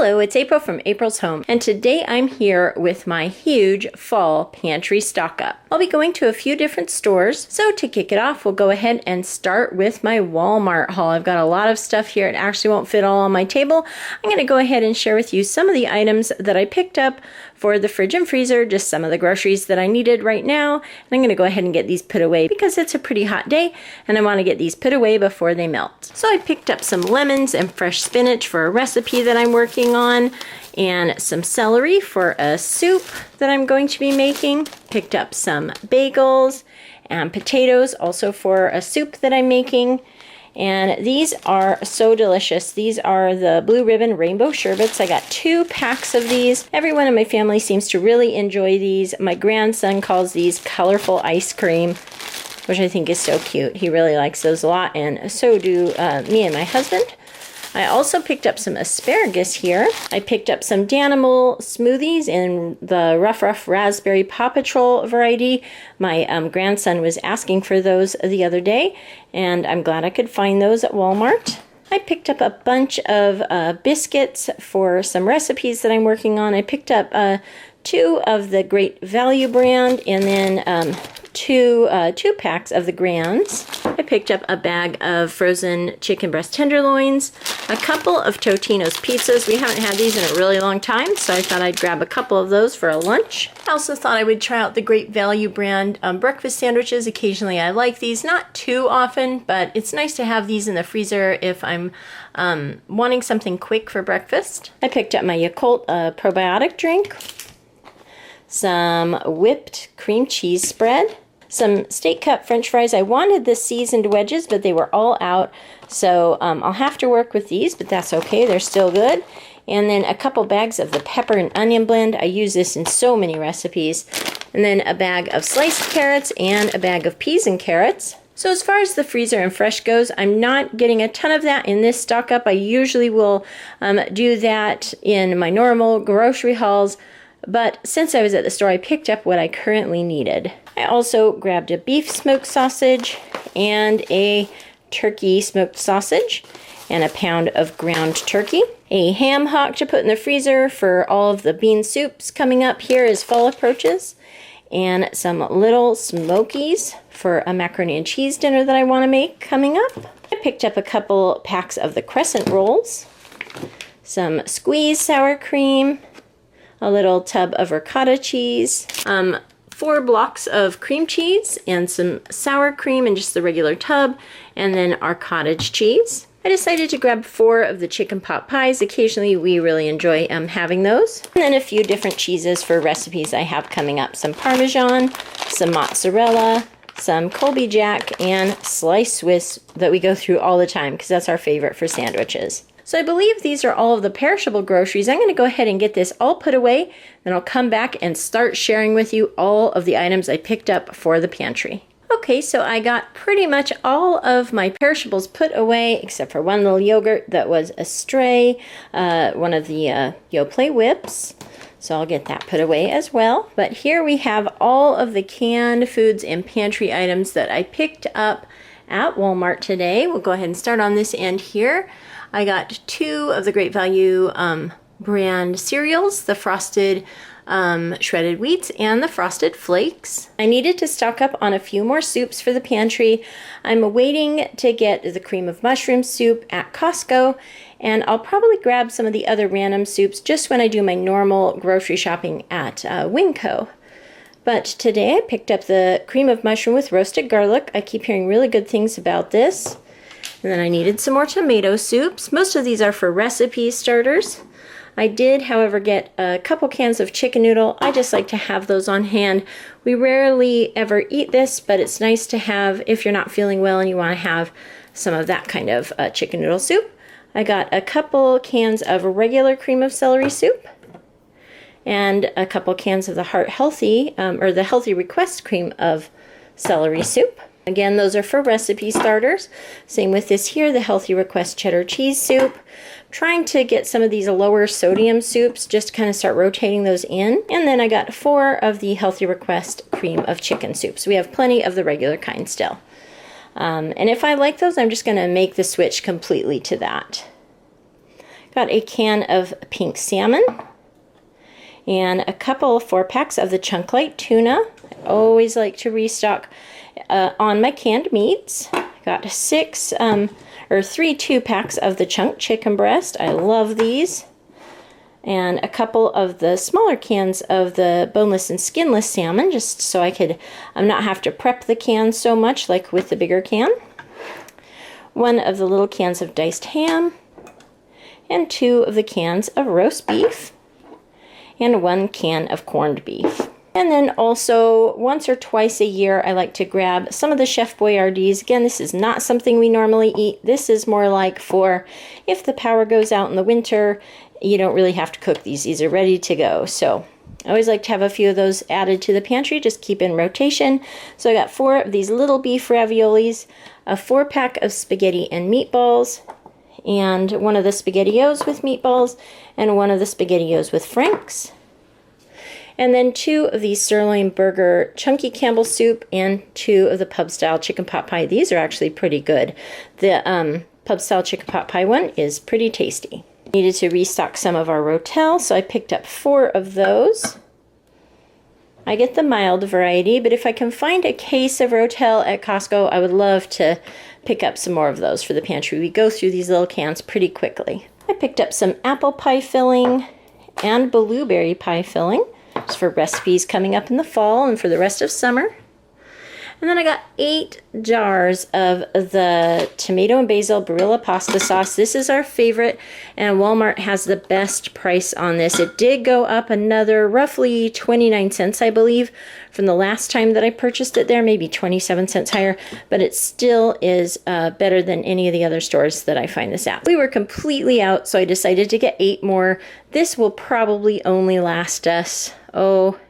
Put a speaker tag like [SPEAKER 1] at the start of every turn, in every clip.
[SPEAKER 1] Hello, it's April from April's Home, and today I'm here with my huge fall pantry stock up. I'll be going to a few different stores, so to kick it off, we'll go ahead and start with my Walmart haul. I've got a lot of stuff here. It actually won't fit all on my table. I'm going to go ahead and share with you some of the items that I picked up for the fridge and freezer, just some of the groceries that I needed right now. And I'm going to go ahead and get these put away because it's a pretty hot day, and I want to get these put away before they melt. So I picked up some lemons and fresh spinach for a recipe that I'm working on, and some celery for a soup that I'm going to be making. Picked up some bagels and potatoes also for a soup that I'm making. And these are so delicious. These are the Blue Ribbon Rainbow Sherbets. I got 2 packs of these. Everyone in my family seems to really enjoy these. My grandson calls these colorful ice cream, which I think is so cute. He really likes those a lot, and so do me and my husband. I also picked up some asparagus here. I picked up some Danimal smoothies in the Rough Raspberry Paw Patrol variety. My grandson was asking for those the other day, and I'm glad I could find those at Walmart. I picked up a bunch of biscuits for some recipes that I'm working on. I picked up 2 of the Great Value brand, and then two packs of the Grands. I picked up a bag of frozen chicken breast tenderloins, a couple of Totino's pizzas. We haven't had these in a really long time, so I thought I'd grab a couple of those for a lunch. I also thought I would try out the Great Value brand breakfast sandwiches. Occasionally I like these, not too often, but it's nice to have these in the freezer if I'm wanting something quick for breakfast. I picked up my Yakult probiotic drink, some whipped cream cheese spread, some steak cut french fries. I wanted the seasoned wedges, but they were all out, so I'll have to work with these, but that's okay. They're still good. And then a couple bags of the pepper and onion blend. I use this in so many recipes. And then a bag of sliced carrots and a bag of peas and carrots. So as far as the freezer and fresh goes, I'm not getting a ton of that in this stock up. I usually will do that in my normal grocery hauls, but since I was at the store, I picked up what I currently needed. I also grabbed a beef smoked sausage and a turkey smoked sausage and a pound of ground turkey. A ham hock to put in the freezer for all of the bean soups coming up here as fall approaches. And some little smokies for a macaroni and cheese dinner that I want to make coming up. I picked up a couple packs of the crescent rolls, some squeezed sour cream, a little tub of ricotta cheese, 4 blocks of cream cheese, and some sour cream in just the regular tub, and then our cottage cheese. I decided to grab 4 of the chicken pot pies. Occasionally we really enjoy having those. And then a few different cheeses for recipes I have coming up. Some Parmesan, some mozzarella, some Colby Jack, and sliced Swiss that we go through all the time because that's our favorite for sandwiches. So I believe these are all of the perishable groceries. I'm going to go ahead and get this all put away, then I'll come back and start sharing with you all of the items I picked up for the pantry. Okay, so I got pretty much all of my perishables put away except for one little yogurt that was a stray, one of the Yoplait whips. So I'll get that put away as well. But here we have all of the canned foods and pantry items that I picked up at Walmart today. We'll go ahead and start on this end here. I got 2 of the Great Value brand cereals, the Frosted shredded wheats and the Frosted Flakes. I needed to stock up on a few more soups for the pantry. I'm waiting to get the cream of mushroom soup at Costco, and I'll probably grab some of the other random soups just when I do my normal grocery shopping at Winco. But today I picked up the cream of mushroom with roasted garlic. I keep hearing really good things about this. And then I needed some more tomato soups. Most of these are for recipe starters. I did, however, get a couple cans of chicken noodle. I just like to have those on hand. We rarely ever eat this, but it's nice to have if you're not feeling well and you want to have some of that kind of chicken noodle soup. I got a couple cans of regular cream of celery soup and a couple cans of the Heart Healthy, or the Healthy Request cream of celery soup. Again, those are for recipe starters. Same with this here, the Healthy Request cheddar cheese soup. Trying to get some of these lower sodium soups, just kind of start rotating those in. And then I got 4 of the Healthy Request cream of chicken soups. We have plenty of the regular kind still. And if I like those, I'm just going to make the switch completely to that. Got a can of pink salmon and a couple of 4-packs of the Chunk Light tuna. I always like to restock on my canned meats. Got 3 2-packs of the Chunk chicken breast. I love these. And a couple of the smaller cans of the boneless and skinless salmon, just so I could not have to prep the can so much like with the bigger can. 1 of the little cans of diced ham, and 2 of the cans of roast beef, and 1 can of corned beef. And then also, once or twice a year, I like to grab some of the Chef Boyardees. Again, this is not something we normally eat. This is more like for if the power goes out in the winter, you don't really have to cook these. These are ready to go. So I always like to have a few of those added to the pantry, just keep in rotation. So I got 4 of these little beef raviolis, a 4-pack of spaghetti and meatballs, and 1 of the SpaghettiOs with meatballs, and 1 of the SpaghettiOs with Franks. And then 2 of the sirloin burger chunky Campbell soup and 2 of the pub style chicken pot pie. These are actually pretty good. The pub style chicken pot pie one is pretty tasty. Needed to restock some of our Rotel, so I picked up 4 of those. I get the mild variety, but if I can find a case of Rotel at Costco, I would love to pick up some more of those for the pantry. We go through these little cans pretty quickly. I picked up some apple pie filling and blueberry pie filling, just for recipes coming up in the fall and for the rest of summer. And then I got 8 jars of the tomato and basil Barilla pasta sauce. This is our favorite, and Walmart has the best price on this. It did go up another roughly 29 cents, I believe, from the last time that I purchased it there, maybe 27 cents higher, but it still is better than any of the other stores that I find this at. We were completely out, so I decided to get 8 more. This will probably only last us,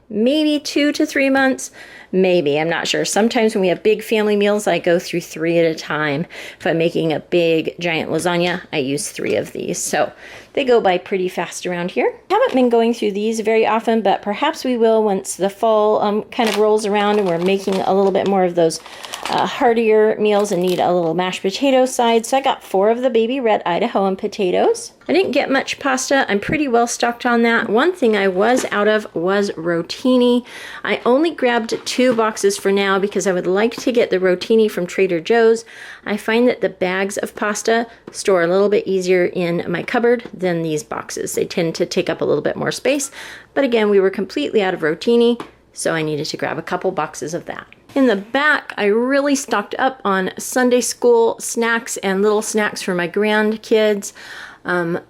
[SPEAKER 1] maybe 2 to 3 months. Maybe, I'm not sure. Sometimes when we have big family meals, I go through 3 at a time. If I'm making a big giant lasagna, I use 3 of these. So they go by pretty fast around here. I haven't been going through these very often, but perhaps we will once the fall kind of rolls around and we're making a little bit more of those heartier meals and need a little mashed potato side. So I got 4 of the baby red Idahoan potatoes. I didn't get much pasta. I'm pretty well stocked on that. One thing I was out of was rotini. I only grabbed 2 boxes for now because I would like to get the rotini from Trader Joe's. I find that the bags of pasta store a little bit easier in my cupboard than these boxes. They tend to take up a little bit more space. But again, we were completely out of rotini, so I needed to grab a couple boxes of that. In the back, I really stocked up on Sunday school snacks and little snacks for my grandkids.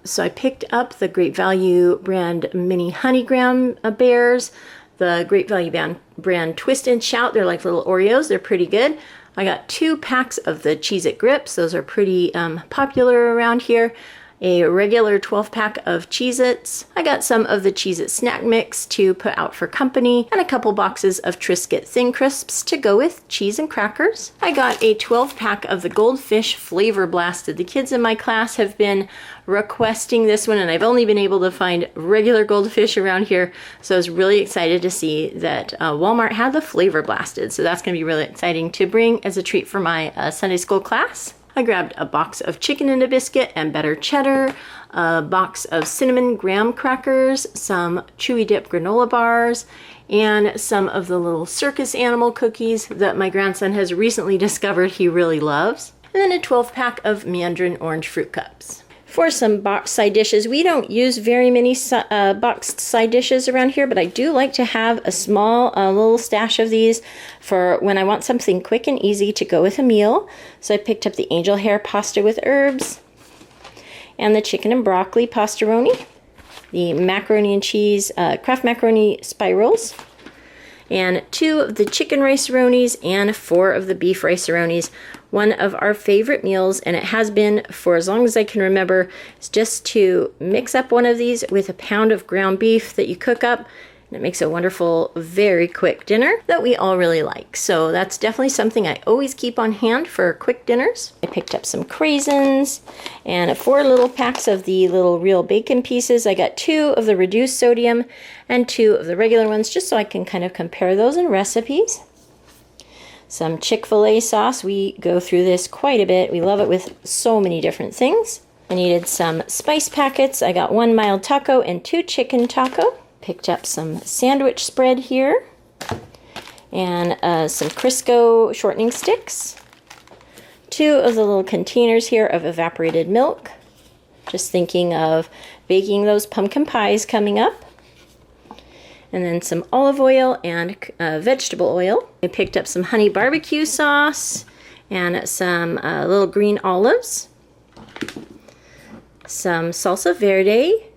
[SPEAKER 1] So I picked up the Great Value brand mini honey graham bears, the Great Value brand Twist and Shout. They're like little Oreos. They're pretty good. I got 2 packs of the Cheez-It Grips. Those are pretty popular around here. A regular 12-pack of Cheez-Its. I got some of the Cheez-It Snack Mix to put out for company, and a couple boxes of Triscuit Thin Crisps to go with cheese and crackers. I got a 12-pack of the Goldfish Flavor Blasted. The kids in my class have been requesting this one, and I've only been able to find regular Goldfish around here, so I was really excited to see that Walmart had the Flavor Blasted. So that's going to be really exciting to bring as a treat for my Sunday school class. I grabbed a box of chicken in a biscuit and better cheddar, a box of cinnamon graham crackers, some chewy dip granola bars, and some of the little circus animal cookies that my grandson has recently discovered he really loves, and then a 12-pack of mandarin orange fruit cups. For some boxed side dishes, we don't use very many boxed side dishes around here, but I do like to have a small little stash of these for when I want something quick and easy to go with a meal. So I picked up the angel hair pasta with herbs, and the chicken and broccoli pastaroni, the macaroni and cheese Kraft macaroni spirals, and 2 of the chicken rice-a-ronis and 4 of the beef rice-a-ronis. One of our favorite meals, and it has been for as long as I can remember, is just to mix up one of these with a pound of ground beef that you cook up, and it makes a wonderful, very quick dinner that we all really like. So that's definitely something I always keep on hand for quick dinners. I picked up some craisins and 4 little packs of the little real bacon pieces. I got 2 of the reduced sodium and 2 of the regular ones, just so I can kind of compare those in recipes. Some Chick-fil-A sauce. We go through this quite a bit. We love it with so many different things. I needed some spice packets. I got 1 mild taco and 2 chicken taco. Picked up some sandwich spread here. And some Crisco shortening sticks. 2 of the little containers here of evaporated milk. Just thinking of baking those pumpkin pies coming up. And then some olive oil and vegetable oil. I picked up some honey barbecue sauce and some little green olives. Some salsa verde.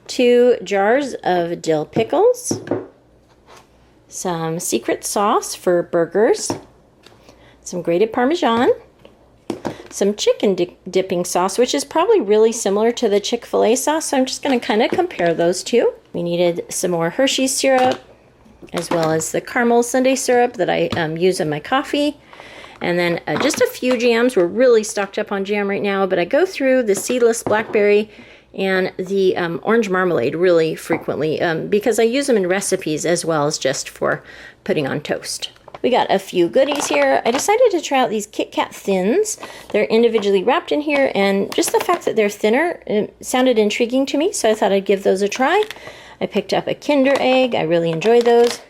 [SPEAKER 1] 2 jars of dill pickles. Some secret sauce for burgers. Some grated Parmesan. Some chicken dipping sauce, which is probably really similar to the Chick-fil-A sauce, so I'm just going to kind of compare those two. We needed some more Hershey's syrup, as well as the caramel sundae syrup that I use in my coffee. And then just a few jams. We're really stocked up on jam right now, but I go through the seedless blackberry and the orange marmalade really frequently because I use them in recipes as well as just for putting on toast. We got a few goodies here. I decided to try out these Kit Kat Thins. They're individually wrapped in here, and just the fact that they're thinner sounded intriguing to me, so I thought I'd give those a try. I picked up a Kinder Egg. I really enjoy those.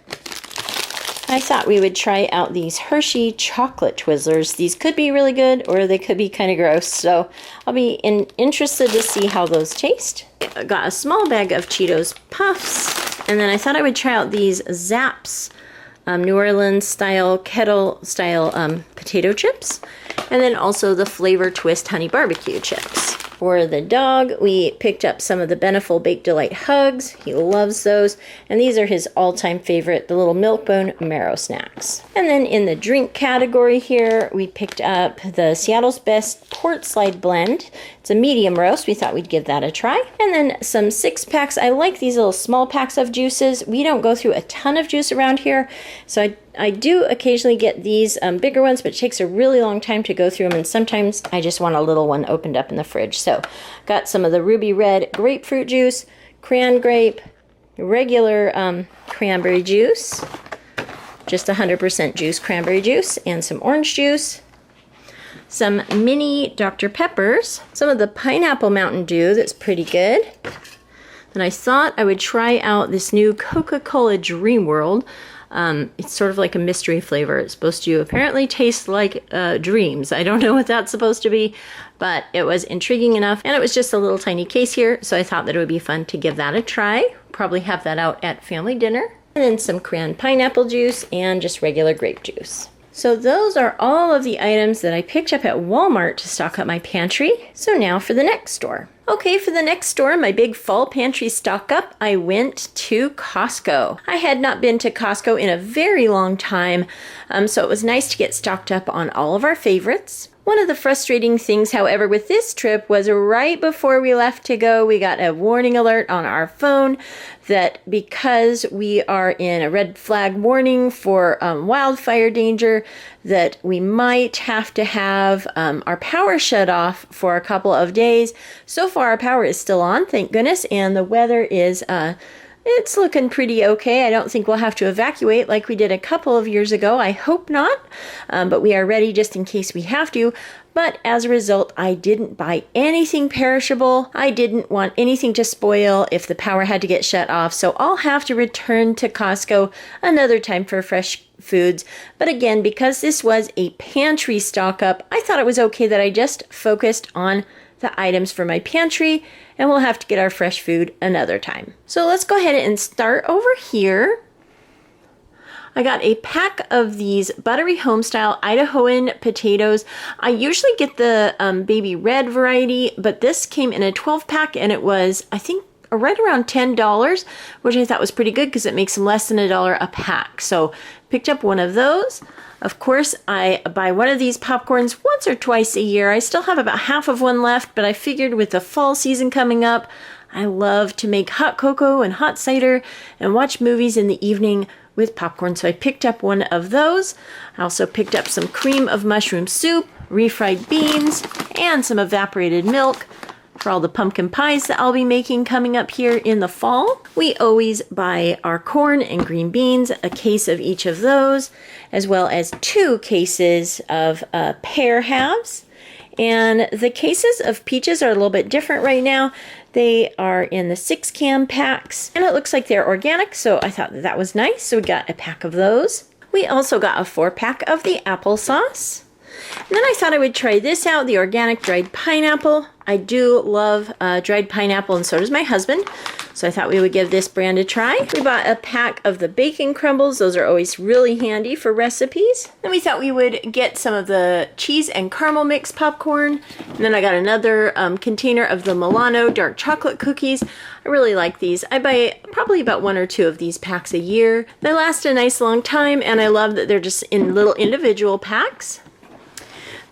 [SPEAKER 1] I thought we would try out these Hershey chocolate Twizzlers. These could be really good, or they could be kind of gross, so I'll be interested to see how those taste. I got a small bag of Cheetos Puffs, and then I thought I would try out these Zapp's New Orleans style, kettle style potato chips, and then also the Flavor Twist honey barbecue chips. For the dog, we picked up some of the Beneful Baked Delight Hugs. He loves those, and these are his all-time favorite, the little Milk-Bone Marrow Snacks. And then in the drink category here, we picked up the Seattle's Best Port Slide Blend. It's a medium roast. We thought we'd give that a try. And then some 6-packs. I like these little small packs of juices. We don't go through a ton of juice around here, so I do occasionally get these bigger ones, but it takes a really long time to go through them, and sometimes I just want a little one opened up in the fridge. So got some of the Ruby Red grapefruit juice, cran grape, regular cranberry juice, just 100% juice cranberry juice, and some orange juice, some mini Dr. Peppers, some of the pineapple Mountain Dew that's pretty good. And I thought I would try out this new Coca-Cola Dream World. It's sort of like a mystery flavor. It's supposed to apparently taste like dreams. I don't know what that's supposed to be, but it was intriguing enough, and it was just a little tiny case here, so I thought that it would be fun to give that a try. Probably have that out at family dinner. And then some cran pineapple juice and just regular grape juice. So those are all of the items that I picked up at Walmart to stock up my pantry. So now for the next store. Okay, for the next store, my big fall pantry stock up, I went to Costco. I had not been to Costco in a very long time, so it was nice to get stocked up on all of our favorites. One of the frustrating things, however, with this trip was right before we left to go, we got a warning alert on our phone that because we are in a red flag warning for wildfire danger, that we might have to have our power shut off for a couple of days. So far, our power is still on, thank goodness, and the weather is it's looking pretty okay. I don't think we'll have to evacuate like we did a couple of years ago. I hope not, but we are ready just in case we have to. But as a result, I didn't buy anything perishable. I didn't want anything to spoil if the power had to get shut off. So I'll have to return to Costco another time for fresh foods. But again, because this was a pantry stock up, I thought it was okay that I just focused on the items for my pantry, and we'll have to get our fresh food another time. So let's go ahead and start over here. I got a pack of these buttery homestyle Idahoan potatoes. I usually get the baby red variety, but this came in a 12-pack, and it was, I think, right around $10, which I thought was pretty good because it makes them less than $1 a pack. So picked up one of those. Of course, I buy one of these popcorns once or twice a year. I still have about half of one left, but I figured with the fall season coming up, I love to make hot cocoa and hot cider and watch movies in the evening with popcorn. So I picked up one of those. I also picked up some cream of mushroom soup, refried beans, and some evaporated milk for all the pumpkin pies that I'll be making coming up here in the fall. We always buy our corn and green beans, a case of each of those, as well as 2 cases of pear halves And the cases of peaches are a little bit different right now. They are in the 6-cam packs, and it looks like they're organic, so I thought that was nice. So we got a pack of those. We also got a 4-pack of the applesauce. And then I thought I would try this out, the organic dried pineapple. I do love dried pineapple, and so does my husband. So I thought we would give this brand a try. We bought a pack of the bacon crumbles. Those are always really handy for recipes. Then we thought we would get some of the cheese and caramel mix popcorn. And then I got another container of the Milano dark chocolate cookies. I really like these. I buy probably about 1 or 2 of these packs a year. They last a nice long time, and I love that they're just in little individual packs.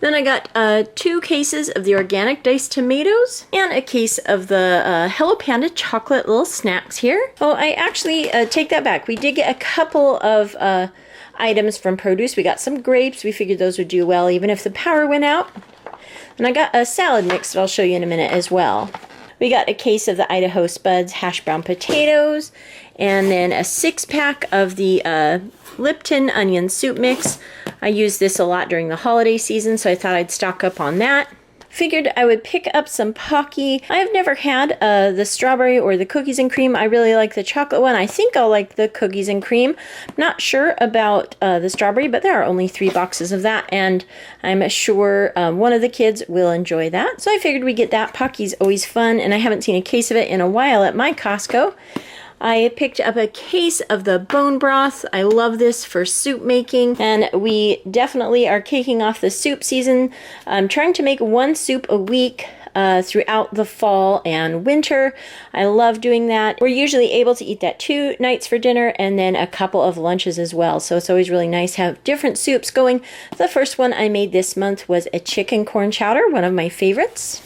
[SPEAKER 1] Then I got 2 cases of the organic diced tomatoes and a case of the Hello Panda chocolate little snacks here. Oh, I actually take that back. We did get a couple of items from produce. We got some grapes. We figured those would do well even if the power went out. And I got a salad mix that I'll show you in a minute as well. We got a case of the Idaho Spuds hash brown potatoes, and then a 6-pack of the Lipton onion soup mix. I use this a lot during the holiday season, so I thought I'd stock up on that. Figured I would pick up some Pocky. I've never had the strawberry or the cookies and cream. I really like the chocolate one. I think I'll like the cookies and cream. Not sure about the strawberry, but there are only 3 boxes of that, and I'm sure one of the kids will enjoy that. So I figured we'd get that. Pocky's always fun, and I haven't seen a case of it in a while at my Costco. I picked up a case of the bone broth. I love this for soup making, and we definitely are kicking off the soup season. I'm trying to make 1 soup a week throughout the fall and winter. I love doing that. We're usually able to eat that 2 nights for dinner and then a couple of lunches as well. So it's always really nice to have different soups going. The first one I made this month was a chicken corn chowder, one of my favorites.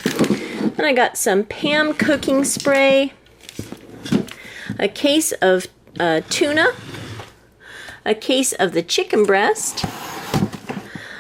[SPEAKER 1] And I got some Pam cooking spray, a case of tuna, a case of the chicken breast,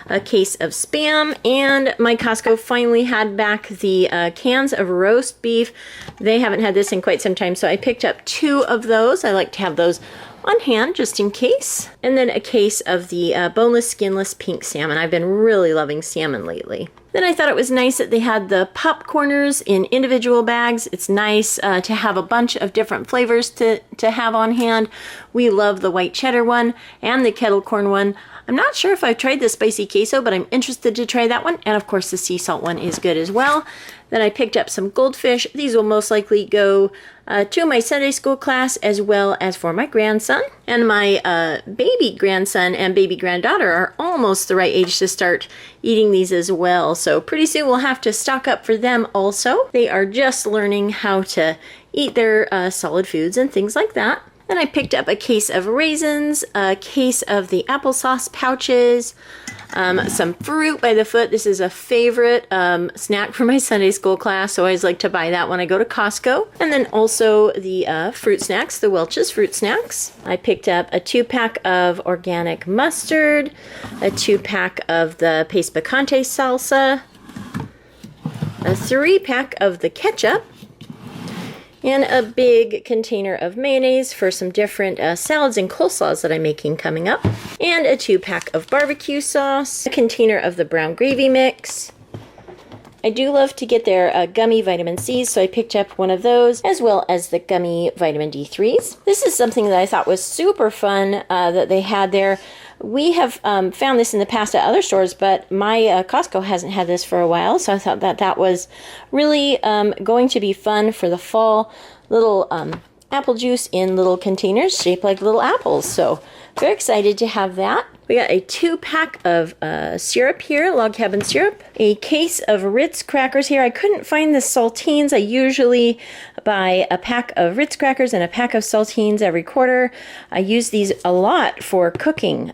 [SPEAKER 1] a case of Spam, and my Costco finally had back the cans of roast beef. They haven't had this in quite some time, so I picked up 2 of those. I like to have those on hand just in case. And then a case of the boneless, skinless pink salmon. I've been really loving salmon lately. Then I thought it was nice that they had the popcorners in individual bags. It's nice to have a bunch of different flavors to have on hand. We love the white cheddar one and the kettle corn one. I'm not sure if I've tried the spicy queso, but I'm interested to try that one. And of course the sea salt one is good as well. Then I picked up some goldfish. These will most likely go to my Sunday school class as well as for my grandson. And my baby grandson and baby granddaughter are almost the right age to start eating these as well. So pretty soon we'll have to stock up for them also. They are just learning how to eat their solid foods and things like that. Then I picked up a case of raisins, a case of the applesauce pouches, some fruit by the foot. This is a favorite snack for my Sunday school class, so I always like to buy that when I go to Costco. And then also the fruit snacks, the Welch's fruit snacks. I picked up a 2-pack of organic mustard, a 2-pack of the paste picante salsa, a 3-pack of the ketchup, and a big container of mayonnaise for some different salads and coleslaws that I'm making coming up, and a 2-pack of barbecue sauce, a container of the brown gravy mix. I do love to get their gummy vitamin C's, so I picked up one of those, as well as the gummy vitamin D3s. This is something that I thought was super fun that they had there. We have found this in the past at other stores, but my Costco hasn't had this for a while, so I thought that that was really going to be fun for the fall. Little apple juice in little containers shaped like little apples, so very excited to have that. We got a 2-pack of syrup here, log cabin syrup. A case of Ritz crackers here. I couldn't find the saltines. I usually buy a pack of Ritz crackers and a pack of saltines every quarter. I use these a lot for cooking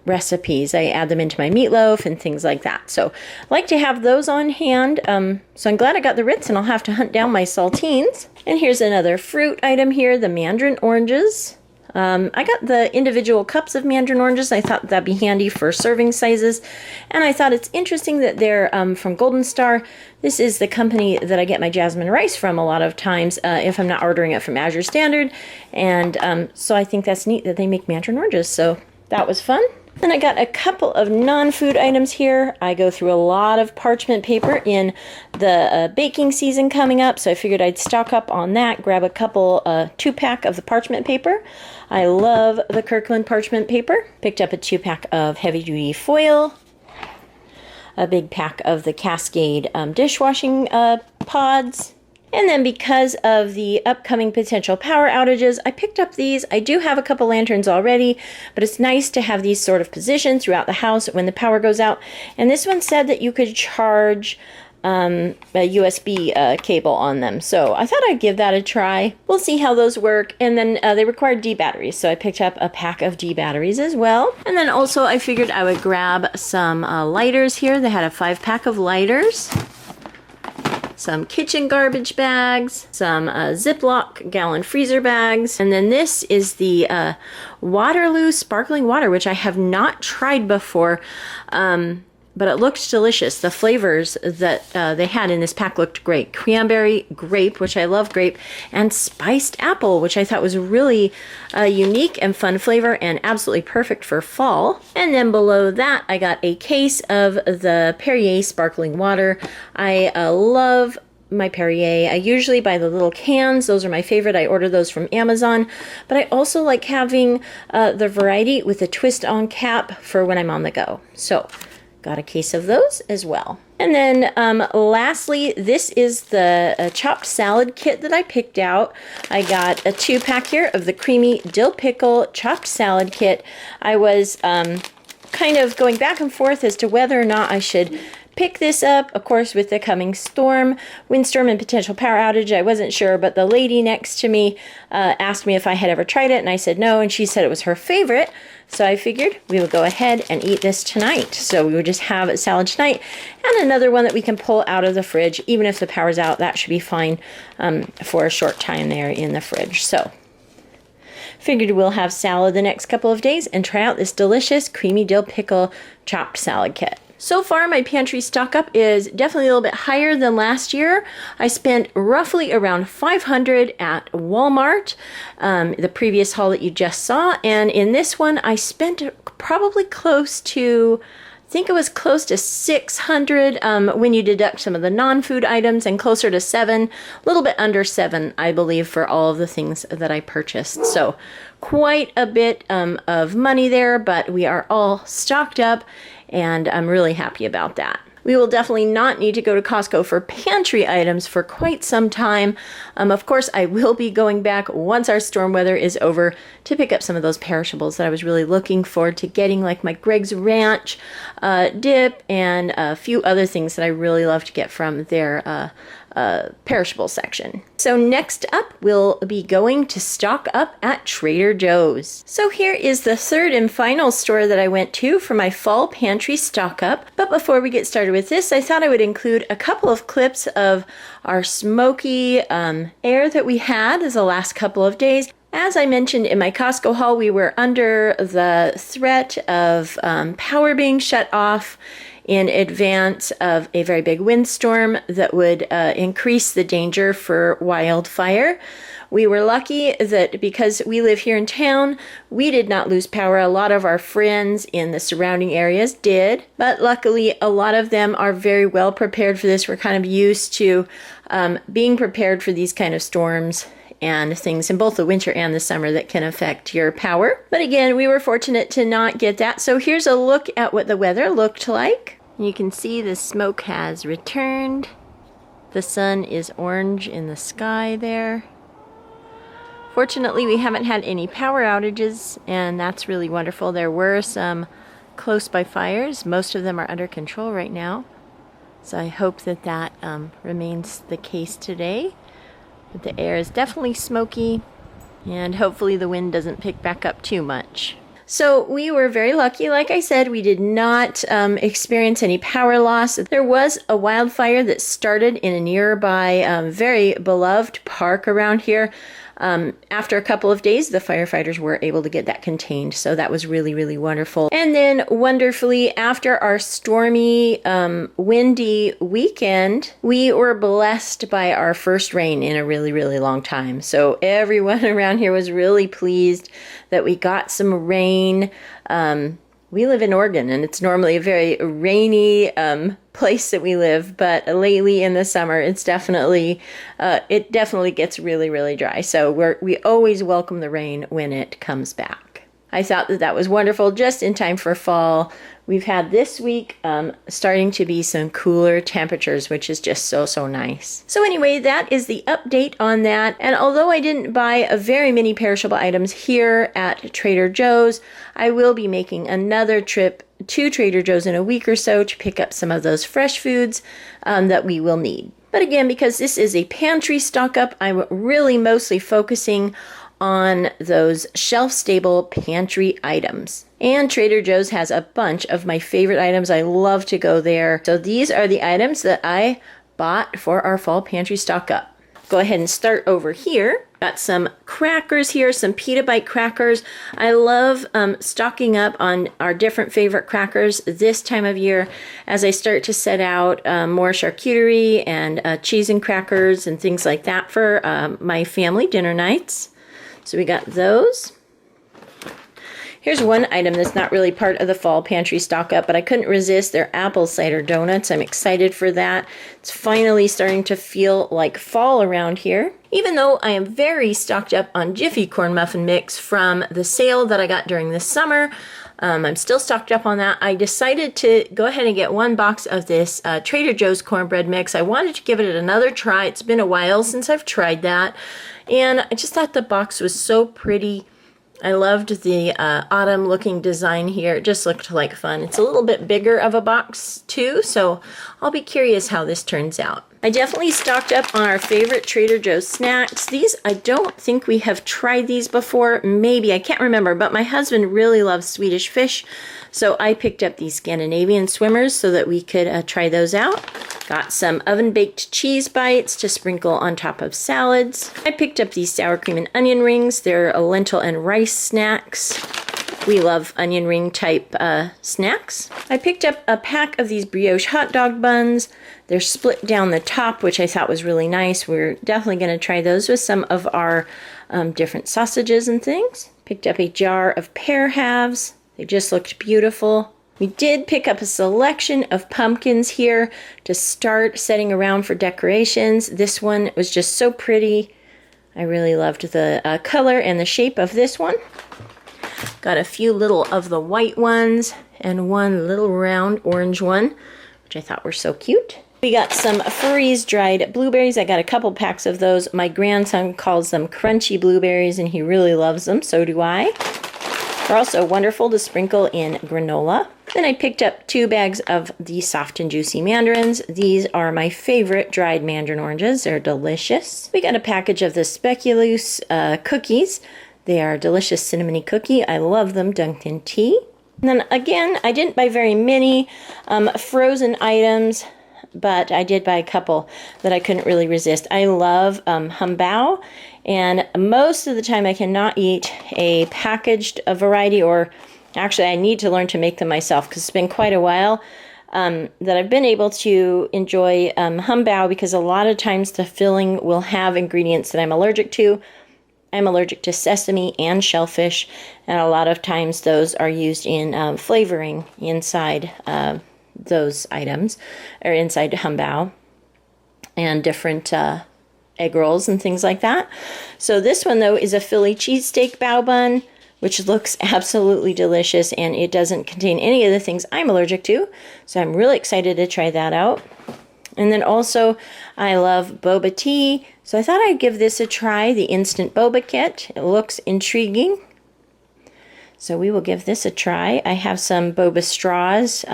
[SPEAKER 1] recipes. I add them into my meatloaf and things like that. So I like to have those on hand. So I'm glad I got the Ritz, and I'll have to hunt down my saltines. And here's another fruit item here, the mandarin oranges. I got the individual cups of mandarin oranges. I thought that'd be handy for serving sizes. And I thought it's interesting that they're from Golden Star. This is the company that I get my jasmine rice from a lot of times if I'm not ordering it from Azure Standard. And so I think that's neat that they make mandarin oranges. So that was fun. Then I got a couple of non-food items here. I go through a lot of parchment paper in the baking season coming up, so I figured I'd stock up on that, grab a couple, 2-pack of the parchment paper. I love the Kirkland parchment paper. Picked up a 2-pack of heavy-duty foil, a big pack of the Cascade dishwashing pods. And then because of the upcoming potential power outages, I picked up these. I do have a couple lanterns already, but it's nice to have these sort of positioned throughout the house when the power goes out. And this one said that you could charge a USB cable on them. So I thought I'd give that a try. We'll see how those work. And then they require D batteries. So I picked up a pack of D batteries as well. And then also I figured I would grab some lighters here. They had a 5-pack of lighters, some kitchen garbage bags, some Ziploc gallon freezer bags, and then this is the Waterloo sparkling water, which I have not tried before, but it looked delicious. The flavors that they had in this pack looked great. Cranberry, grape, which I love grape, and spiced apple, which I thought was a really unique and fun flavor and absolutely perfect for fall. And then below that, I got a case of the Perrier sparkling water. I love my Perrier. I usually buy the little cans. Those are my favorite. I order those from Amazon. But I also like having the variety with a twist on cap for when I'm on the go. So got a case of those as well. And then lastly, this is the chopped salad kit that I picked out. I got a 2-pack here of the creamy dill pickle chopped salad kit. I was kind of going back and forth as to whether or not I should pick this up. Of course, with the coming storm, windstorm, and potential power outage, I wasn't sure, but the lady next to me asked me if I had ever tried it, and I said no, and she said it was her favorite. So I figured we would go ahead and eat this tonight. So we would just have a salad tonight and another one that we can pull out of the fridge. Even if the power's out, that should be fine for a short time there in the fridge. So figured we'll have salad the next couple of days and try out this delicious creamy dill pickle chopped salad kit. So far, my pantry stock up is definitely a little bit higher than last year. I spent roughly around $500 at Walmart, the previous haul that you just saw. And in this one, I spent probably close to, I think it was close to $600 when you deduct some of the non-food items, and closer to $7, a little bit under $7, I believe, for all of the things that I purchased. So quite a bit of money there, but we are all stocked up, and I'm really happy about that. We will definitely not need to go to Costco for pantry items for quite some time. Of course, I will be going back once our storm weather is over to pick up some of those perishables that I was really looking forward to getting, like my Greg's Ranch dip and a few other things that I really love to get from their perishable section. So next up, we'll be going to stock up at Trader Joe's. So here is the third and final store that I went to for my fall pantry stock up. But before we get started with this, I thought I would include a couple of clips of our smoky air that we had the last couple of days. As I mentioned in my Costco haul, we were under the threat of power being shut off in advance of a very big windstorm that would increase the danger for wildfire. We were lucky that because we live here in town, we did not lose power. A lot of our friends in the surrounding areas did, but luckily a lot of them are very well prepared for this. We're kind of used to being prepared for these kind of storms and things in both the winter and the summer that can affect your power. But again, we were fortunate to not get that. So here's a look at what the weather looked like. You can see the smoke has returned. The sun is orange in the sky there. Fortunately, we haven't had any power outages, and that's really wonderful. There were some close by fires. Most of them are under control right now. So I hope that that remains the case today. But the air is definitely smoky, and hopefully the wind doesn't pick back up too much. So we were very lucky. Like I said, we did not experience any power loss. There was a wildfire that started in a nearby, very beloved park around here. After a couple of days, the firefighters were able to get that contained. So that was really, really wonderful. And then wonderfully, after our stormy, windy weekend, we were blessed by our first rain in a really, really long time. So everyone around here was really pleased that we got some rain. We live in Oregon, and it's normally a very rainy place that we live, but lately in the summer, it definitely gets really, really dry. So we always welcome the rain when it comes back. I thought that was wonderful, just in time for fall. We've had this week starting to be some cooler temperatures, which is just so, so nice. So anyway, that is the update on that. And although I didn't buy very many perishable items here at Trader Joe's, I will be making another trip to Trader Joe's in a week or so to pick up some of those fresh foods that we will need. But again, because this is a pantry stock up, I'm really mostly focusing on those shelf-stable pantry items. And Trader Joe's has a bunch of my favorite items. I love to go there. So these are the items that I bought for our fall pantry stock up. Go ahead and start over here. Got some crackers here, some pita bite crackers. I love stocking up on our different favorite crackers this time of year as I start to set out more charcuterie and cheese and crackers and things like that for my family dinner nights. So we got those. Here's one item that's not really part of the fall pantry stock up, but I couldn't resist their apple cider donuts. I'm excited for that. It's finally starting to feel like fall around here. Even though I am very stocked up on Jiffy Corn Muffin Mix from the sale that I got during the summer, I'm still stocked up on that. I decided to go ahead and get one box of this Trader Joe's cornbread mix. I wanted to give it another try. It's been a while since I've tried that. And I just thought the box was so pretty. I loved the autumn looking design here. It just looked like fun. It's a little bit bigger of a box too, so I'll be curious how this turns out. I definitely stocked up on our favorite Trader Joe's snacks. These, I don't think we have tried these before. Maybe, I can't remember, but my husband really loves Swedish fish, so I picked up these Scandinavian swimmers so that we could try those out. Got some oven-baked cheese bites to sprinkle on top of salads. I picked up these sour cream and onion rings. They're lentil and rice snacks. We love onion ring type snacks. I picked up a pack of these brioche hot dog buns. They're split down the top, which I thought was really nice. We're definitely going to try those with some of our different sausages and things. Picked up a jar of pear halves. They just looked beautiful. We did pick up a selection of pumpkins here to start setting around for decorations. This one was just so pretty. I really loved the color and the shape of this one. Got a few little of the white ones and one little round orange one, which I thought were so cute. We got some freeze-dried blueberries. I got a couple packs of those. My grandson calls them crunchy blueberries, and he really loves them. So do I. They're also wonderful to sprinkle in granola. Then I picked up 2 bags of the soft and juicy mandarins. These are my favorite dried mandarin oranges. They're delicious. We got a package of the speculoos cookies. They are a delicious cinnamony cookie. I love them dunked in tea. And then again, I didn't buy very many frozen items, but I did buy a couple that I couldn't really resist. I love hambao, and most of the time I cannot eat a packaged variety, or actually I need to learn to make them myself because it's been quite a while that I've been able to enjoy hambao, because a lot of times the filling will have ingredients that I'm allergic to. I'm allergic to sesame and shellfish, and a lot of times those are used in flavoring inside those items, or inside hambao and different egg rolls and things like that. So this one though is a Philly cheesesteak bao bun, which looks absolutely delicious, and it doesn't contain any of the things I'm allergic to, so I'm really excited to try that out. And then also, I love boba tea, so I thought I'd give this a try, the Instant Boba Kit. It looks intriguing, so we will give this a try. I have some boba straws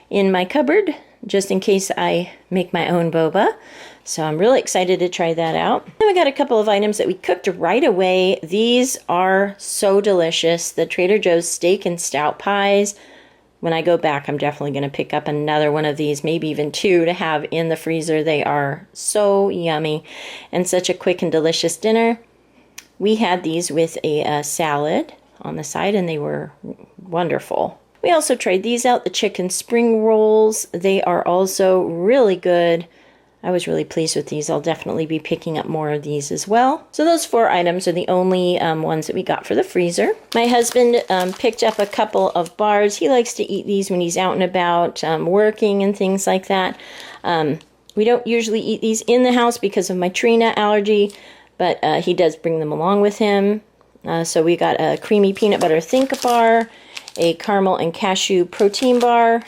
[SPEAKER 1] in my cupboard, just in case I make my own boba. So I'm really excited to try that out. Then we got a couple of items that we cooked right away. These are so delicious. The Trader Joe's steak and stout pies. When I go back, I'm definitely going to pick up another one of these, maybe even 2 to have in the freezer. They are so yummy and such a quick and delicious dinner. We had these with a salad on the side, and they were wonderful. We also tried these out, the chicken spring rolls. They are also really good. I was really pleased with these. I'll definitely be picking up more of these as well. So those 4 items are the only ones that we got for the freezer. My husband picked up a couple of bars. He likes to eat these when he's out and about working and things like that. We don't usually eat these in the house because of my tree nut allergy, but he does bring them along with him. So we got a creamy peanut butter think bar, a caramel and cashew protein bar,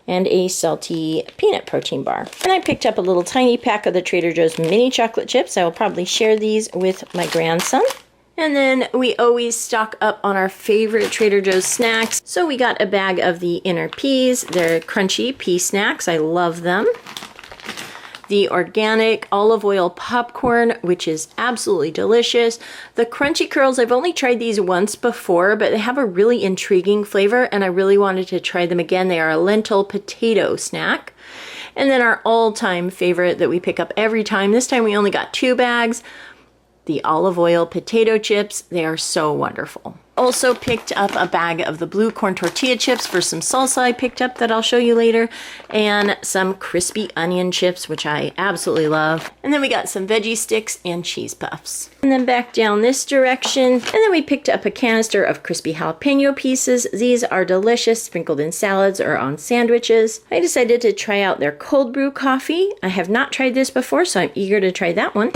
[SPEAKER 1] and a salty peanut protein bar. And I picked up a little tiny pack of the Trader Joe's mini chocolate chips. I will probably share these with my grandson. And then we always stock up on our favorite Trader Joe's snacks. So we got a bag of the inner peas. They're crunchy pea snacks. I love them. The organic olive oil popcorn, which is absolutely delicious. The crunchy curls, I've only tried these once before, but they have a really intriguing flavor, and I really wanted to try them again. They are a lentil potato snack. And then our all-time favorite that we pick up every time, this time we only got 2 bags, the olive oil potato chips. They are so wonderful. Also picked up a bag of the blue corn tortilla chips for some salsa I picked up that I'll show you later, and some crispy onion chips, which I absolutely love. And then we got some veggie sticks and cheese puffs. And then back down this direction, and then we picked up a canister of crispy jalapeno pieces. These are delicious, sprinkled in salads or on sandwiches. I decided to try out their cold brew coffee. I have not tried this before, so I'm eager to try that one.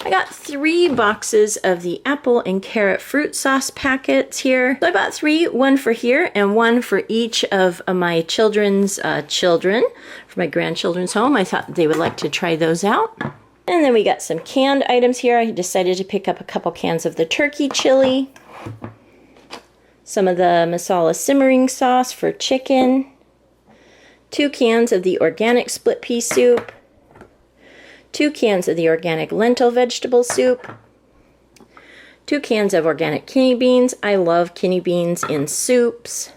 [SPEAKER 1] I got 3 boxes of the apple and carrot fruit sauce packets here. So I bought 3, 1 for here and 1 for each of my children's children, for my grandchildren's home. I thought they would like to try those out. And then we got some canned items here. I decided to pick up a couple cans of the turkey chili, some of the masala simmering sauce for chicken, 2 cans of the organic split pea soup, 2 cans of the organic lentil vegetable soup, 2 cans of organic kidney beans. I love kidney beans in soups.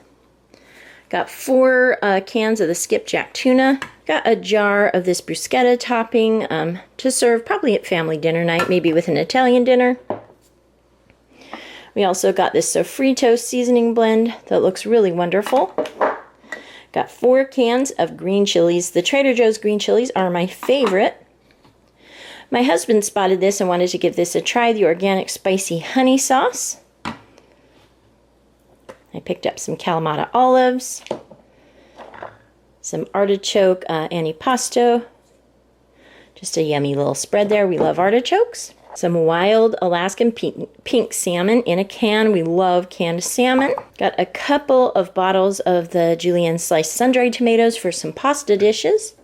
[SPEAKER 1] Got 4 cans of the skipjack tuna. Got a jar of this bruschetta topping to serve probably at family dinner night, maybe with an Italian dinner. We also got this sofrito seasoning blend that looks really wonderful. Got 4 cans of green chilies. The Trader Joe's green chilies are my favorite. My husband spotted this and wanted to give this a try, the organic spicy honey sauce. I picked up some Kalamata olives, some artichoke antipasto, just a yummy little spread there. We love artichokes. Some wild Alaskan pink salmon in a can. We love canned salmon. Got a couple of bottles of the julienne sliced sun-dried tomatoes for some pasta dishes.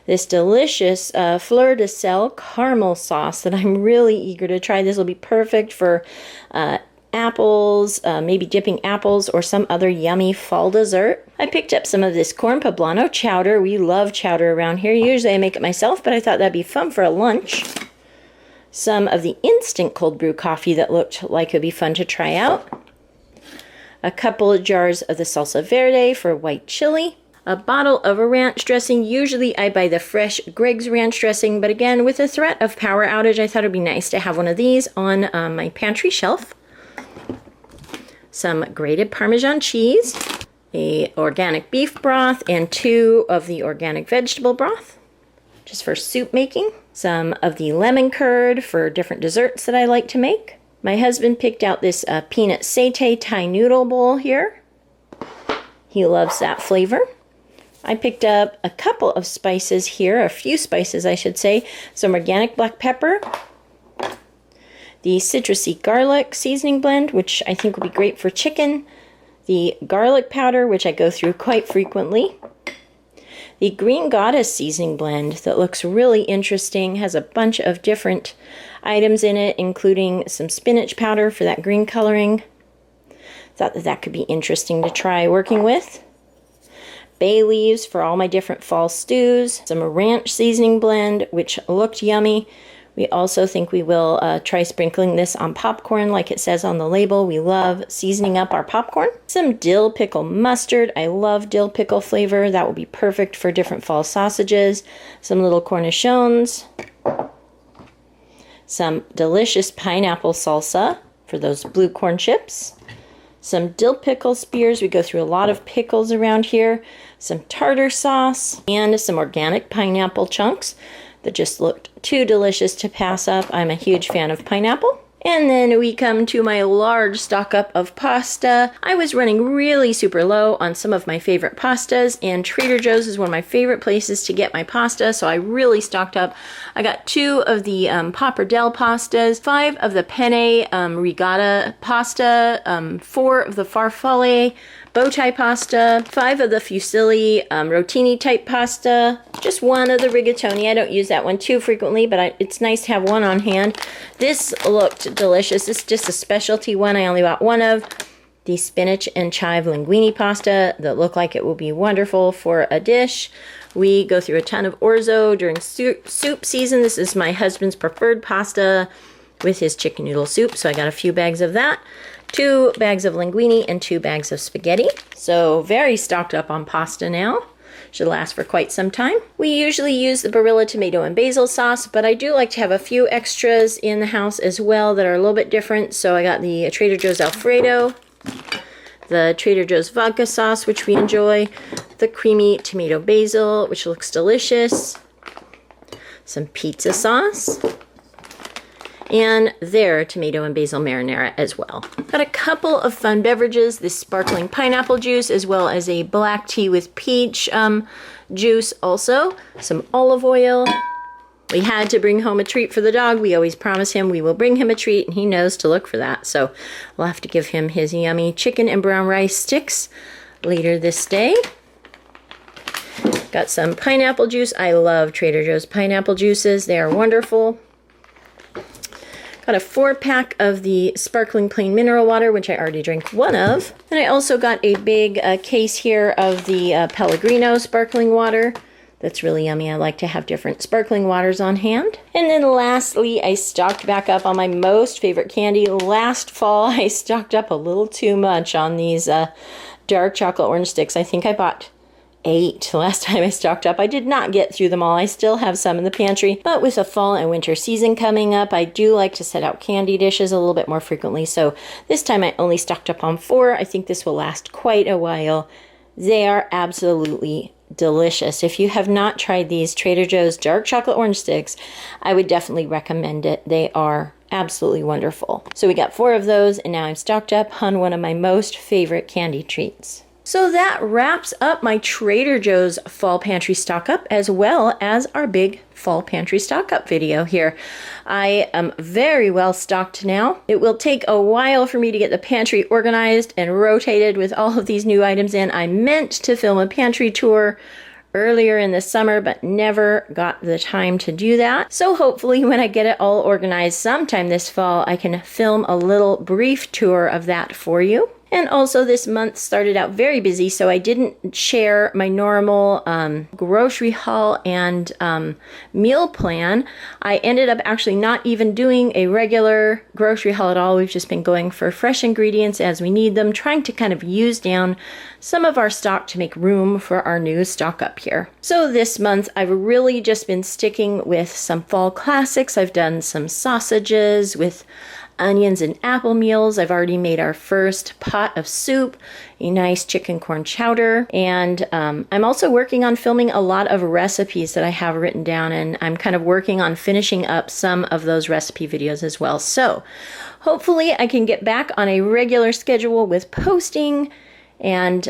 [SPEAKER 1] This delicious fleur de sel caramel sauce that I'm really eager to try. This will be perfect for apples, maybe dipping apples or some other yummy fall dessert. I picked up some of this corn poblano chowder. We love chowder around here. Usually I make it myself, but I thought that'd be fun for a lunch. Some of the instant cold brew coffee that looked like it'd be fun to try out. A couple of jars of the salsa verde for white chili. A bottle of a ranch dressing. Usually I buy the fresh Greg's ranch dressing, but again, with the threat of power outage, I thought it'd be nice to have one of these on my pantry shelf. Some grated Parmesan cheese, a organic beef broth, and 2 of the organic vegetable broth, just for soup making. Some of the lemon curd for different desserts that I like to make. My husband picked out this peanut satay Thai noodle bowl here. He loves that flavor. I picked up a couple of spices here, a few spices I should say. Some organic black pepper, the citrusy garlic seasoning blend, which I think will be great for chicken, the garlic powder, which I go through quite frequently, the Green Goddess seasoning blend that looks really interesting, has a bunch of different items in it, including some spinach powder for that green coloring. Thought that could be interesting to try working with. Bay leaves for all my different fall stews, some ranch seasoning blend, which looked yummy. We also think we will try sprinkling this on popcorn like it says on the label. We love seasoning up our popcorn. Some dill pickle mustard. I love dill pickle flavor. That will be perfect for different fall sausages. Some little cornichons. Some delicious pineapple salsa for those blue corn chips. some dill pickle spears. We go through a lot of pickles around here. Some tartar sauce and some organic pineapple chunks that just looked too delicious to pass up. I'm a huge fan of pineapple. And then we come to my large stock up of pasta. I was running really super low on some of my favorite pastas, and Trader Joe's is one of my favorite places to get my pasta, so I really stocked up. I got 2 of the pappardelle pastas, 5 of the penne ricotta pasta, 4 of the farfalle bow tie pasta, 5 of the fusilli rotini type pasta, just 1 of the rigatoni. I don't use that one too frequently, but it's nice to have one on hand. This looked delicious. This is just a specialty one. I only bought 1 of. The spinach and chive linguine pasta that look like it will be wonderful for a dish. We go through a ton of orzo during soup season. This is my husband's preferred pasta with his chicken noodle soup, so I got a few bags of that. 2 bags of linguine and 2 bags of spaghetti. So very stocked up on pasta now. Should last for quite some time. We usually use the Barilla tomato and basil sauce, but I do like to have a few extras in the house as well that are a little bit different. So I got the Trader Joe's Alfredo, the Trader Joe's vodka sauce, which we enjoy, the creamy tomato basil, which looks delicious, some pizza sauce, and their tomato and basil marinara as well. Got a couple of fun beverages, this sparkling pineapple juice, as well as a black tea with peach juice also, some olive oil. We had to bring home a treat for the dog. We always promise him we will bring him a treat, and he knows to look for that. So we'll have to give him his yummy chicken and brown rice sticks later this day. Got some pineapple juice. I love Trader Joe's pineapple juices. They are wonderful. Got a 4-pack of the sparkling plain mineral water, which I already drank 1 of. And I also got a big case here of the Pellegrino sparkling water. That's really yummy. I like to have different sparkling waters on hand. And then lastly, I stocked back up on my most favorite candy. Last fall, I stocked up a little too much on these dark chocolate orange sticks. I think I bought 8 last time I stocked up. I did not get through them all. I still have some in the pantry, but with the fall and winter season coming up, I do like to set out candy dishes a little bit more frequently. So this time I only stocked up on 4. I think this will last quite a while. They are absolutely delicious. If you have not tried these Trader Joe's dark chocolate orange sticks, I would definitely recommend it. They are absolutely wonderful. So we got 4 of those, and now I'm stocked up on one of my most favorite candy treats. So that wraps up my Trader Joe's fall pantry stock up, as well as our big fall pantry stock up video here. I am very well stocked now. It will take a while for me to get the pantry organized and rotated with all of these new items in. I meant to film a pantry tour earlier in the summer, but never got the time to do that. So hopefully when I get it all organized sometime this fall, I can film a little brief tour of that for you. And also this month started out very busy, so I didn't share my normal grocery haul and meal plan. I ended up actually not even doing a regular grocery haul at all. We've just been going for fresh ingredients as we need them, trying to kind of use down some of our stock to make room for our new stock up here. So this month I've really just been sticking with some fall classics. I've done some sausages with onions and apple meals. I've already made our first pot of soup, a nice chicken corn chowder, and I'm also working on filming a lot of recipes that I have written down, and I'm kind of working on finishing up some of those recipe videos as well. So hopefully I can get back on a regular schedule with posting and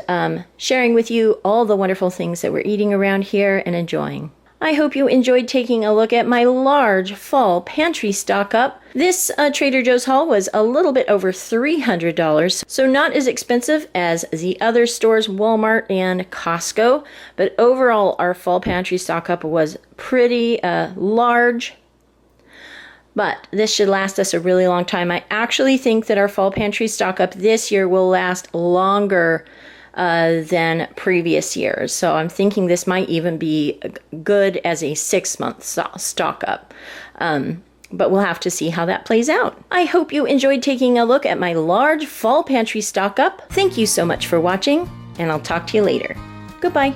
[SPEAKER 1] sharing with you all the wonderful things that we're eating around here and enjoying. I hope you enjoyed taking a look at my large fall pantry stock up. This Trader Joe's haul was a little bit over $300, so not as expensive as the other stores, Walmart and Costco, but overall our fall pantry stock up was pretty large. But this should last us a really long time. I actually think that our fall pantry stock up this year will last longer than previous years. So I'm thinking this might even be good as a 6-month stock up. But we'll have to see how that plays out. I hope you enjoyed taking a look at my large fall pantry stock up. Thank you so much for watching, and I'll talk to you later. Goodbye.